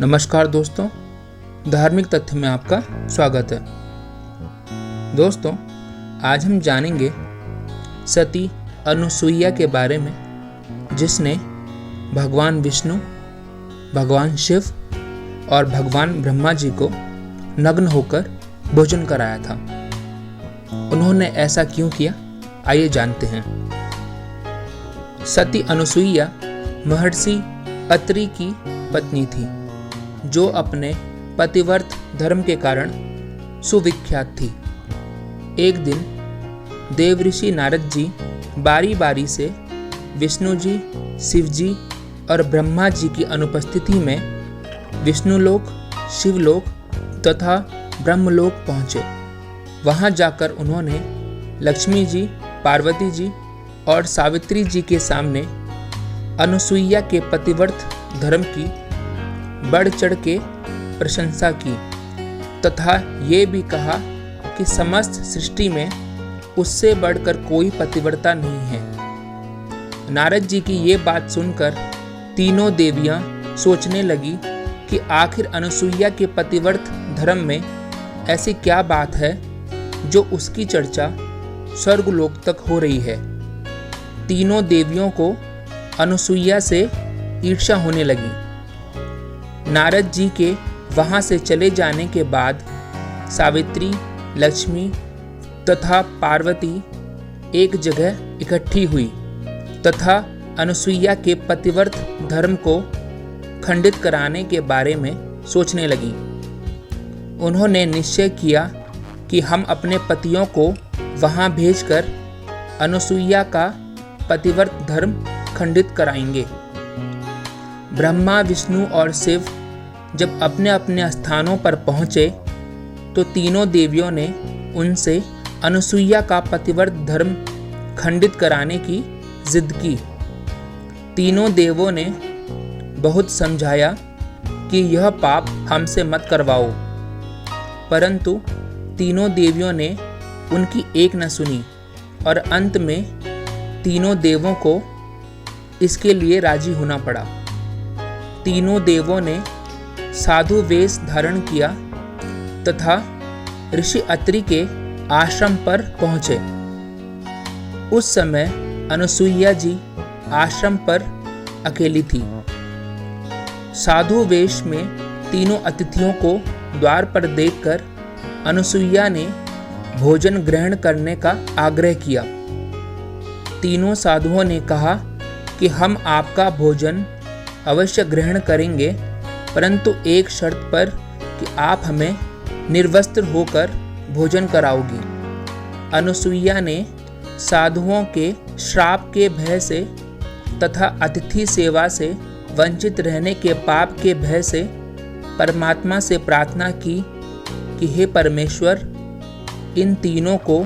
नमस्कार दोस्तों, धार्मिक तथ्य में आपका स्वागत है। दोस्तों, आज हम जानेंगे सती अनुसुईया के बारे में, जिसने भगवान विष्णु, भगवान शिव और भगवान ब्रह्मा जी को नग्न होकर भोजन कराया था। उन्होंने ऐसा क्यों किया, आइए जानते हैं। सती अनुसुईया महर्षि अत्रि की पत्नी थी, जो अपने पतिव्रत धर्म के कारण सुविख्यात थी। एक दिन देवऋषि नारद जी बारी बारी से विष्णु जी, शिव जी और ब्रह्मा जी की अनुपस्थिति में विष्णुलोक, शिवलोक तथा ब्रह्मलोक पहुँचे। वहाँ जाकर उन्होंने लक्ष्मी जी, पार्वती जी और सावित्री जी के सामने अनुसुईया के पतिव्रत धर्म की बढ़ चढ़ के प्रशंसा की तथा ये भी कहा कि समस्त सृष्टि में उससे बढ़कर कोई पतिव्रता नहीं है। नारद जी की ये बात सुनकर तीनों देवियां सोचने लगी कि आखिर अनुसुईया के पतिव्रत धर्म में ऐसी क्या बात है जो उसकी चर्चा स्वर्गलोक तक हो रही है। तीनों देवियों को अनुसुईया से ईर्ष्या होने लगी। नारद जी के वहाँ से चले जाने के बाद सावित्री, लक्ष्मी तथा पार्वती एक जगह इकट्ठी हुई तथा अनुसुईया के पतिव्रत धर्म को खंडित कराने के बारे में सोचने लगी। उन्होंने निश्चय किया कि हम अपने पतियों को वहाँ भेजकर अनुसुईया का पतिव्रत धर्म खंडित कराएंगे। ब्रह्मा, विष्णु और शिव जब अपने अपने स्थानों पर पहुँचे तो तीनों देवियों ने उनसे अनुसुईया का पतिव्रत धर्म खंडित कराने की जिद की। तीनों देवों ने बहुत समझाया कि यह पाप हमसे मत करवाओ, परंतु तीनों देवियों ने उनकी एक न सुनी और अंत में तीनों देवों को इसके लिए राजी होना पड़ा। तीनों देवों ने साधु वेश धारण किया तथा ऋषि अत्रि के आश्रम पर पहुँचे। उस समय अनुसुईया जी आश्रम पर अकेली थी। साधु वेश में तीनों अतिथियों को द्वार पर देखकर अनुसुईया ने भोजन ग्रहण करने का आग्रह किया। तीनों साधुओं ने कहा कि हम आपका भोजन अवश्य ग्रहण करेंगे, परंतु एक शर्त पर कि आप हमें निर्वस्त्र होकर भोजन कराओगी। अनुसुईया ने साधुओं के श्राप के भय से तथा अतिथि सेवा से वंचित रहने के पाप के भय से परमात्मा से प्रार्थना की कि हे परमेश्वर, इन तीनों को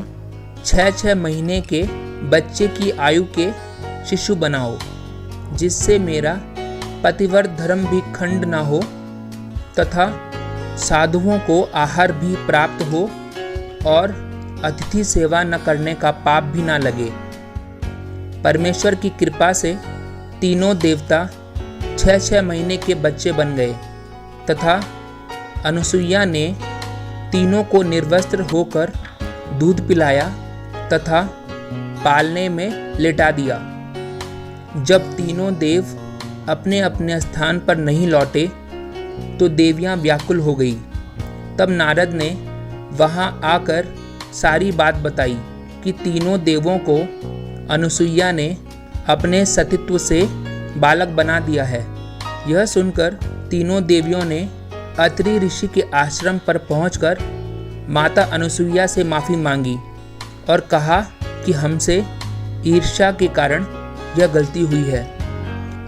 6-6 महीने के बच्चे की आयु के शिशु बनाओ, जिससे मेरा पतिव्रत धर्म भी खंड ना हो तथा साधुओं को आहार भी प्राप्त हो और अतिथि सेवा न करने का पाप भी ना लगे। परमेश्वर की कृपा से तीनों देवता 6-6 महीने के बच्चे बन गए तथा अनुसुईया ने तीनों को निर्वस्त्र होकर दूध पिलाया तथा पालने में लेटा दिया। जब तीनों देव अपने अपने स्थान पर नहीं लौटे तो देवियां व्याकुल हो गई। तब नारद ने वहां आकर सारी बात बताई कि तीनों देवों को अनुसुईया ने अपने सतीत्व से बालक बना दिया है। यह सुनकर तीनों देवियों ने अत्रि ऋषि के आश्रम पर पहुंचकर माता अनुसुईया से माफ़ी मांगी और कहा कि हमसे ईर्ष्या के कारण यह गलती हुई है।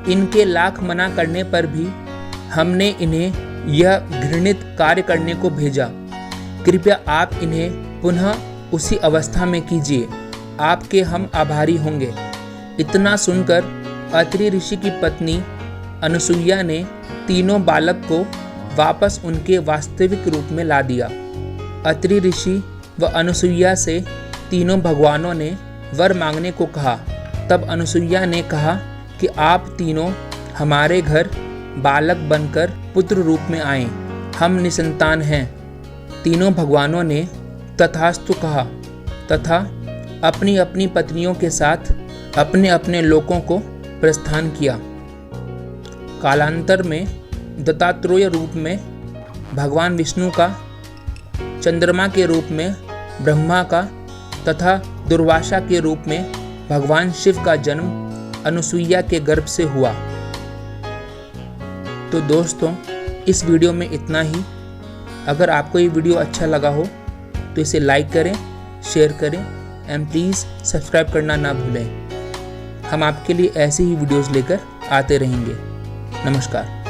इनके लाख मना करने पर भी हमने इन्हें यह घृणित कार्य करने को भेजा। कृपया आप इन्हें पुनः उसी अवस्था में कीजिए, आपके हम आभारी होंगे। इतना सुनकर अत्रि ऋषि की पत्नी अनुसुईया ने तीनों बालक को वापस उनके वास्तविक रूप में ला दिया। अत्रि ऋषि व अनुसुईया से तीनों भगवानों ने वर मांगने को कहा। तब अनुसुईया ने कहा कि आप तीनों हमारे घर बालक बनकर पुत्र रूप में आए। हम निसंतान हैं। तीनों भगवानों ने तथास्तु कहा तथा अपनी अपनी पत्नियों के साथ अपने अपने लोकों को प्रस्थान किया। कालांतर में दत्तात्रेय रूप में भगवान विष्णु का, चंद्रमा के रूप में ब्रह्मा का तथा दुर्वासा के रूप में भगवान शिव का जन्म अनुसुईया के गर्भ से हुआ। तो दोस्तों, इस वीडियो में इतना ही। अगर आपको ये वीडियो अच्छा लगा हो तो इसे लाइक करें, शेयर करें एंड प्लीज़ सब्सक्राइब करना ना भूलें। हम आपके लिए ऐसे ही वीडियोस लेकर आते रहेंगे। नमस्कार।